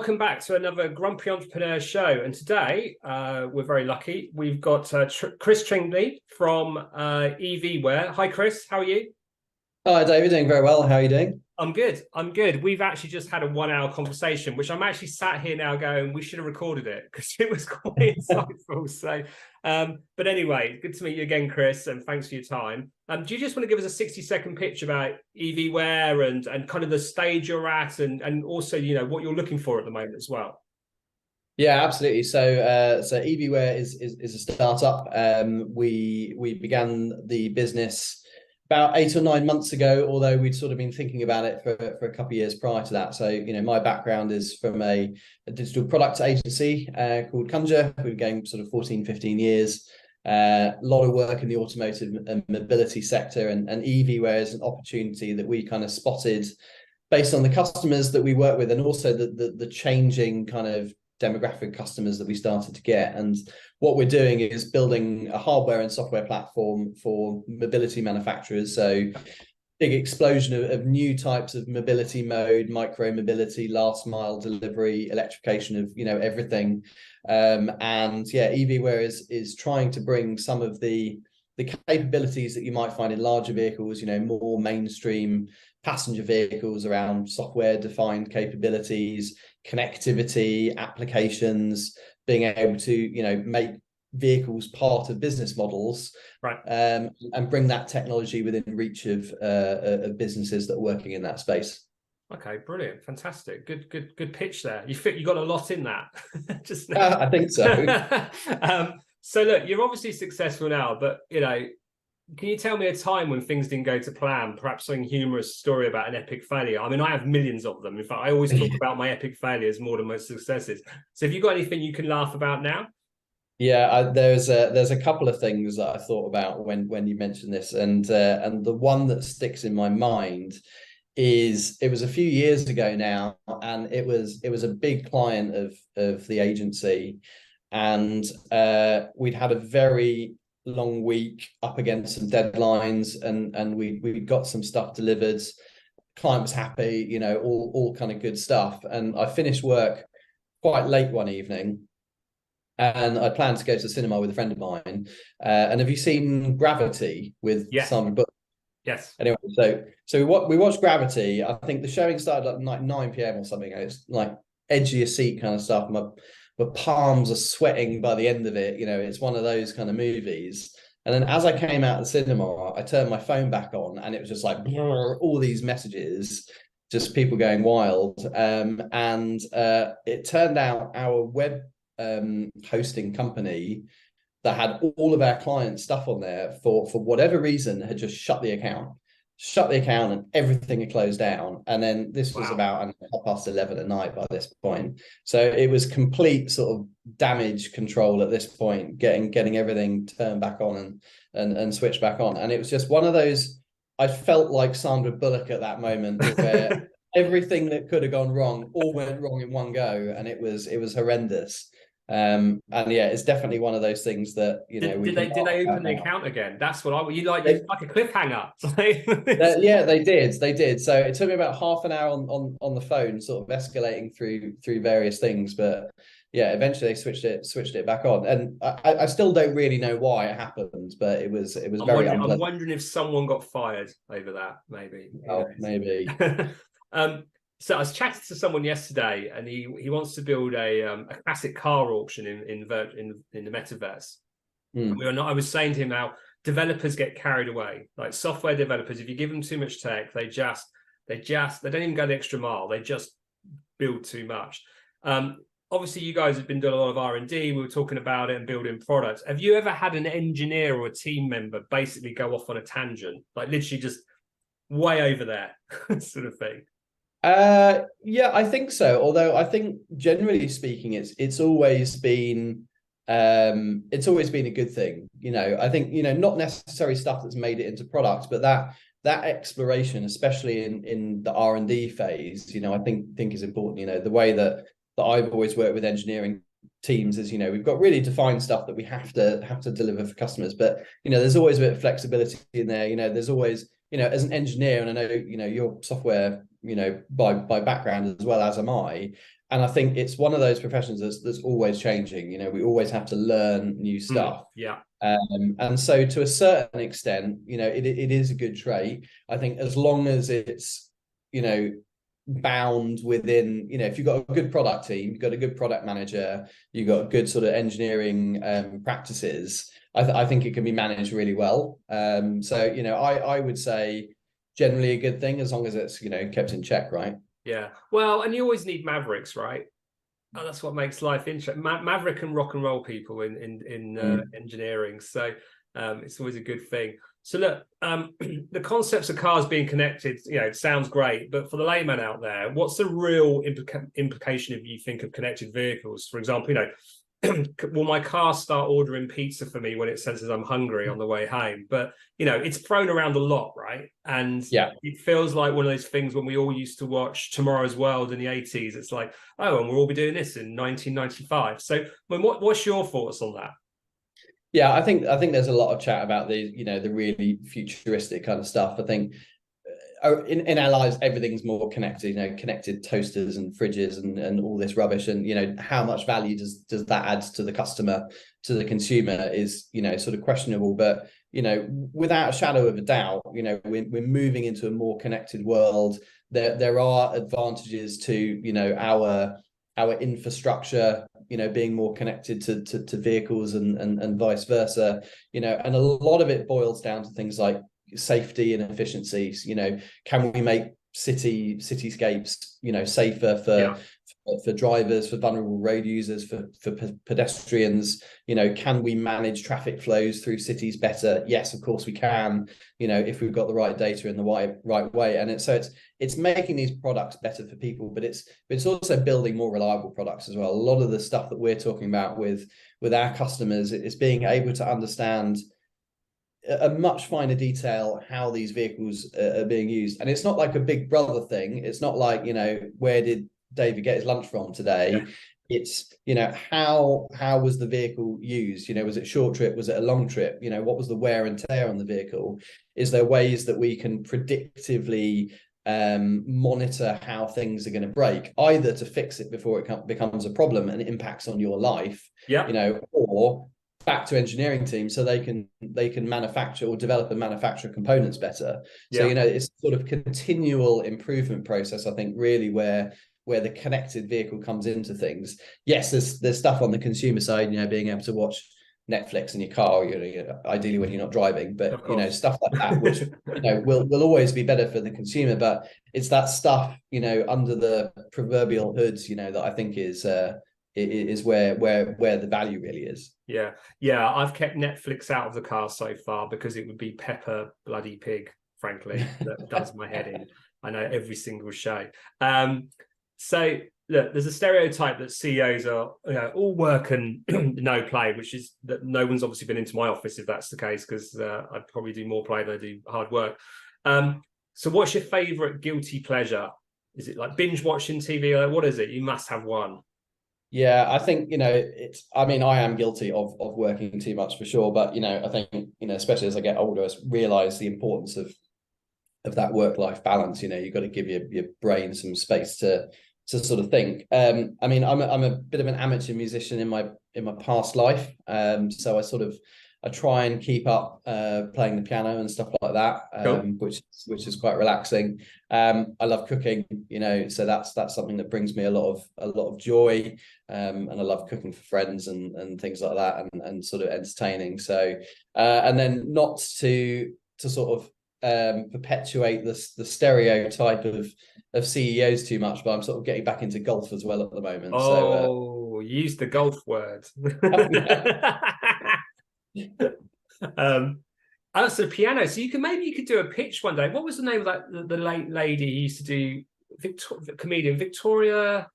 welcome back to another Grumpy Entrepreneur show. And today, we're very lucky. We've got Chris Tingley from EVware. Hi, Chris. How are you? Hi, David. Doing very well. How are you doing? I'm good. I'm good. We've actually just had a 1 hour conversation, which I'm actually sat here now going, we should have recorded it because it was quite insightful. So, but anyway, good to meet you again, Chris, and thanks for your time. Do you just want to give us a 60-second pitch about EVware and kind of the stage you're at and also, you know, what you're looking for at the moment as well? Yeah, absolutely. So EVware is a startup. We began the business about 8 or 9 months ago, although we'd sort of been thinking about it for a couple of years prior to that. So, you know, my background is from a digital product agency called Conjure. We've been going sort of 14, 15 years. A lot of work in the automotive and mobility sector, and EVware is an opportunity that we kind of spotted based on the customers that we work with, and also the changing kind of demographic customers that we started to get. And what we're doing is building a hardware and software platform for mobility manufacturers. So big explosion of new types of mobility mode, micro mobility, last mile delivery, electrification of, you know, everything. And yeah, EVware is trying to bring some of the capabilities that you might find in larger vehicles, you know, more mainstream passenger vehicles around software defined capabilities, connectivity, applications, being able to, you know, make vehicles part of business models, right? And bring that technology within reach of businesses that are working in that space. Okay, brilliant, fantastic, good pitch there. You got a lot in that. Just I think so. So look, you're obviously successful now, but you know, can you tell me a time when things didn't go to plan? Perhaps something humorous story about an epic failure. I mean, I have millions of them. In fact, I always talk about my epic failures more than my successes. So have you got anything you can laugh about now? Yeah, there's a couple of things that I thought about when you mentioned this, and the one that sticks in my mind is, it was a few years ago now, and it was a big client of the agency, and we'd had a very long week up against some deadlines, and we got some stuff delivered. Client was happy, you know, all kind of good stuff. And I finished work quite late one evening, and I planned to go to the cinema with a friend of mine. And have you seen Gravity with Sandra Bullock? Yes. Anyway, so we watched Gravity. I think the showing started at like 9 p.m. or something. It's like edge of your seat kind of stuff. My palms are sweating by the end of it. You know, it's one of those kind of movies. And then as I came out of the cinema, I turned my phone back on, and it was just like all these messages, just people going wild. And it turned out our web hosting company that had all of our client stuff on there for whatever reason had just shut the account, and everything had closed down. And then this was about 11:30 at night by this point. So it was complete sort of damage control at this point, getting everything turned back on and switched back on. And it was just one of those, I felt like Sandra Bullock at that moment, where everything that could have gone wrong all went wrong in one go, and it was horrendous. And yeah, it's definitely one of those things that, you know, did they open the account again? That's what it's like a cliffhanger. Yeah, they did. So it took me about half an hour on the phone, sort of escalating through various things, but yeah, eventually they switched it back on. And I still don't really know why it happened, but it was very unpleasant. I'm wondering if someone got fired over that, maybe. Oh, maybe. So I was chatting to someone yesterday, and he wants to build a classic car auction in the metaverse. And I was saying to him how developers get carried away. Like software developers, if you give them too much tech, they don't even go the extra mile. They just build too much. Obviously, you guys have been doing a lot of R&D. We were talking about it and building products. Have you ever had an engineer or a team member basically go off on a tangent, like literally just way over there, sort of thing? Yeah, I think so. Although I think generally speaking, it's always been a good thing. You know, I think, you know, not necessarily stuff that's made it into products, but that exploration, especially in the R&D phase, you know, I think is important. You know, the way that I've always worked with engineering teams is, you know, we've got really defined stuff that we have to deliver for customers, but you know, there's always a bit of flexibility in there. You know, there's always, you know, as an engineer, and I know, you know, your software, you know, by background as well as am I, and I think it's one of those professions that's always changing. You know, we always have to learn new stuff. Yeah. And so to a certain extent, you know, it is a good trait. I think as long as it's, you know, bound within, you know, if you've got a good product team, you've got a good product manager, you've got good sort of engineering practices, I think it can be managed really well. So, you know, I would say generally a good thing as long as it's, you know, kept in check, right? Yeah. Well, and you always need mavericks, right? Oh, that's what makes life interesting. Maverick and rock and roll people in engineering. So it's always a good thing. So look, the concepts of cars being connected, you know, it sounds great, but for the layman out there, what's the real implication if you think of connected vehicles? For example, you know, will my car start ordering pizza for me when it senses I'm hungry on the way home? But, you know, it's thrown around a lot, right? And yeah, it feels like one of those things when we all used to watch Tomorrow's World in the 80s. It's like, oh, and we'll all be doing this in 1995. So, I mean, what's your thoughts on that? yeah, I think there's a lot of chat about the, you know, the really futuristic kind of stuff. I think in our lives, everything's more connected, you know, connected toasters and fridges and all this rubbish. And, you know, how much value does that add to the customer, to the consumer is, you know, sort of questionable. But, you know, without a shadow of a doubt, you know, we're moving into a more connected world. There are advantages to, you know, our infrastructure, you know, being more connected to vehicles and vice versa, you know, and a lot of it boils down to things like safety and efficiencies. You know, can we make cityscapes, you know, safer for drivers, for vulnerable road users, for pedestrians? You know, can we manage traffic flows through cities better? Yes, of course we can, you know, if we've got the right data in the right way. And it's making these products better for people, but it's also building more reliable products as well. A lot of the stuff that we're talking about with our customers is being able to understand a much finer detail how these vehicles are being used. And it's not like a big brother thing. It's not like, you know, where did David get his lunch from today? Yeah. It's, you know, how was the vehicle used? You know, was it short trip? Was it a long trip? You know, what was the wear and tear on the vehicle? Is there ways that we can predictively monitor how things are going to break, either to fix it before it becomes a problem and it impacts on your life, you know, or back to engineering teams so they can manufacture or develop and manufacture components better. So, you know, it's sort of continual improvement process, I think, really where the connected vehicle comes into things. Yes, there's stuff on the consumer side, you know, being able to watch Netflix in your car, you know, ideally when you're not driving, but, you know, stuff like that, which, you know, will always be better for the consumer. But it's that stuff, you know, under the proverbial hoods, you know, that I think is where the value really is. Yeah, I've kept Netflix out of the car so far because it would be Peppa Bloody Pig, frankly, that does my head in. I know every single show. So look, there's a stereotype that CEOs are, you know, all work and no play, which is that no one's obviously been into my office if that's the case, because I'd probably do more play than I do hard work. So what's your favorite guilty pleasure? Is it like binge watching TV? Like, what is it? You must have one. Yeah, I think, you know, I mean, I am guilty of working too much for sure. But, you know, I think, you know, especially as I get older, I realize the importance of that work-life balance. You know, you've got to give your brain some space to sort of think. I mean, I'm a bit of an amateur musician in my past life. So I try and keep up playing the piano and stuff like that, which is quite relaxing. I love cooking, you know, so that's something that brings me a lot of joy. And I love cooking for friends and things like that, and sort of entertaining. So and then not to sort of perpetuate the stereotype of CEOs too much, but I'm sort of getting back into golf as well at the moment. Oh, use the golf word. That's the piano. So maybe you could do a pitch one day. What was the name of that the late lady who used to do comedian Victoria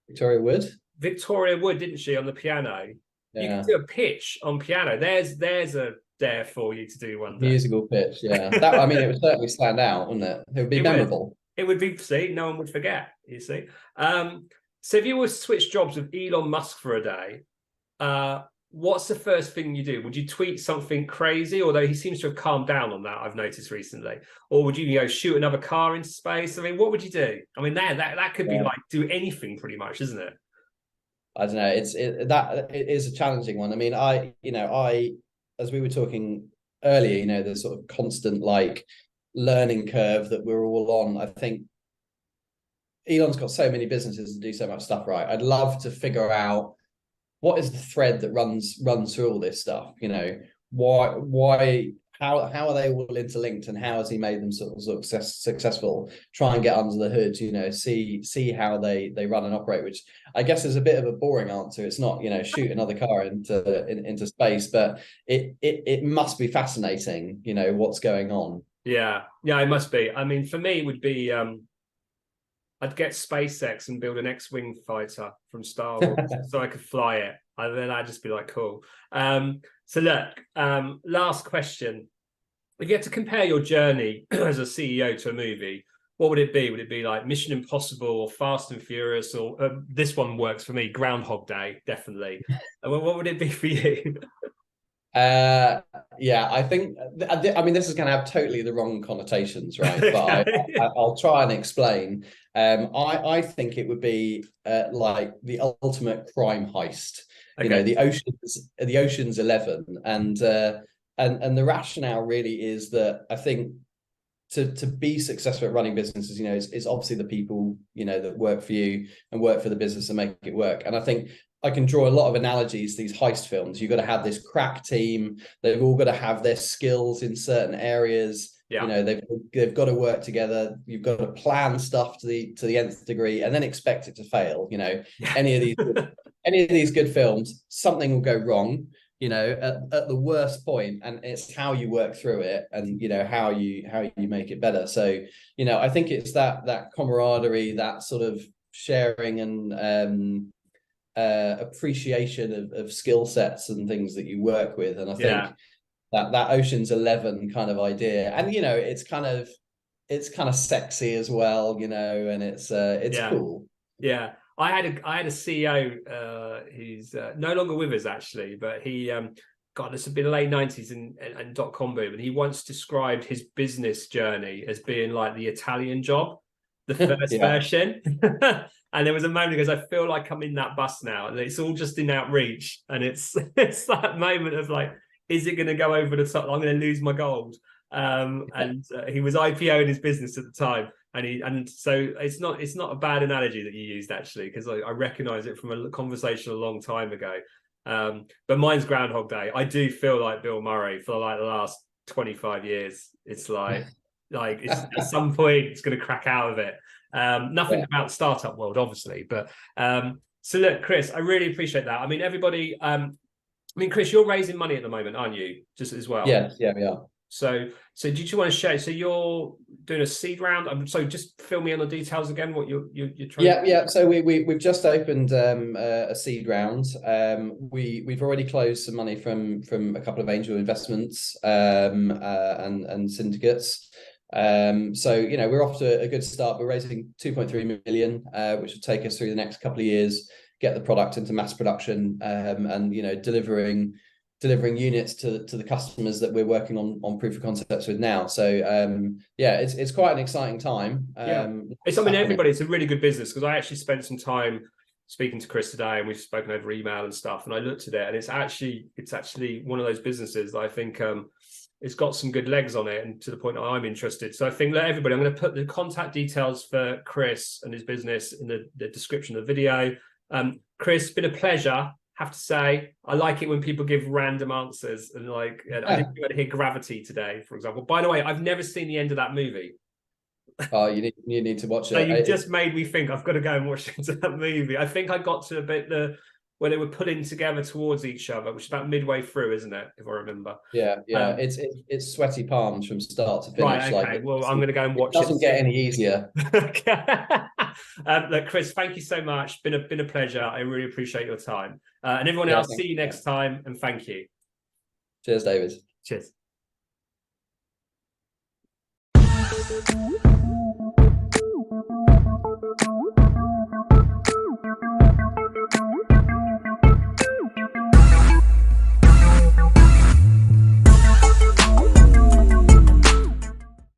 Wood? Victoria Wood, didn't she, on the piano? Yeah. You could do a pitch on piano. There's a dare for you to do one day. Musical pitch, yeah. That, I mean, it would certainly stand out, wouldn't it? It would be memorable. It would be, see, no one would forget, you see. So if you were to switch jobs with Elon Musk for a day, what's the first thing you do? Would you tweet something crazy? Although he seems to have calmed down on that, I've noticed recently. Or would you, shoot another car into space? I mean, what would you do? I mean, that could be like do anything pretty much, isn't it? I don't know. It is a challenging one. I mean, as we were talking earlier, the sort of constant like learning curve that we're all on. I think Elon's got so many businesses to do so much stuff right. I'd love to figure out what is the thread that runs through all this stuff. Why how are they all interlinked, and how has he made them sort of successful? Try and get under the hood, see how they run and operate, which I guess is a bit of a boring answer. It's not, shoot another car into space, but it must be fascinating, what's going on. Yeah, it must be. I mean, for me, it would be I'd get SpaceX and build an X-Wing fighter from Star Wars so I could fly it. And then I'd just be like, cool. So look, last question. If you had to compare your journey as a CEO to a movie, what would it be? Would it be like Mission Impossible or Fast and Furious? Or this one works for me, Groundhog Day, definitely. What would it be for you? I think, I mean, this is going to have totally the wrong connotations, right? But I'll try and explain. I think it would be like the ultimate crime heist. Okay. The Ocean's 11, and the rationale really is that I think to be successful at running businesses, is obviously the people that work for you and work for the business and make it work. And I think I can draw a lot of analogies to these heist films. You've got to have this crack team. They've all got to have their skills in certain areas. Yeah. They've got to work together. You've got to plan stuff to the nth degree, and then expect it to fail. Any of these good films, something will go wrong. At the worst point, and it's how you work through it, and how you make it better. So I think it's that camaraderie, that sort of sharing and appreciation of skill sets and things that you work with. And I think that Ocean's 11 kind of idea, and it's kind of sexy as well, and it's cool. Yeah, I had a CEO who's no longer with us actually, but he God, this had been the late 90s and dot-com boom, and he once described his business journey as being like the Italian Job, the first version. And there was a moment he goes, I feel like I'm in that bus now, and it's all just in outreach, and it's that moment of like, is it going to go over the top? I'm going to lose my gold. And he was IPOing his business at the time, and so it's not a bad analogy that you used actually, because I recognize it from a conversation a long time ago. But mine's Groundhog Day. I do feel like Bill Murray for like the last 25 years. It's like it's, at some point it's going to crack out of it. Nothing about the startup world, obviously, but so look, Chris, I really appreciate that. I mean, everybody. I mean, Chris, you're raising money at the moment, aren't you? Just as well. Yeah, we are. So did you want to share? So you're doing a seed round. So just fill me on the details again. What you're trying. Yeah. So we've just opened a seed round. We've already closed some money from a couple of angel investments and syndicates. So we're off to a good start. We're raising 2.3 million, which will take us through the next couple of years, get the product into mass production, and delivering units to the customers that we're working on proof of concepts with now. So it's quite an exciting time. It's everybody, it's a really good business, because I actually spent some time speaking to Chris today, and we've spoken over email and stuff, and I looked at it, and it's actually one of those businesses that I think it's got some good legs on it, and to the point that I'm interested. So I think that everybody, I'm going to put the contact details for Chris and his business in the description of the video. Chris, been a pleasure. Have to say, I like it when people give random answers, and I didn't think I'd hear Gravity today, for example. By the way, I've never seen the end of that movie. Oh, you need to watch it. So you just made me think I've got to go and watch that movie. I think I got to a bit where they were putting together towards each other, which is about midway through, isn't it? If I remember. Yeah. It's sweaty palms from start to finish. Right. Okay. Well, I'm going to go and watch it. Doesn't get any easier. Look, Chris, thank you so much. Been a pleasure. I really appreciate your time. And everyone else, see you next time, and thank you. Cheers, David. Cheers.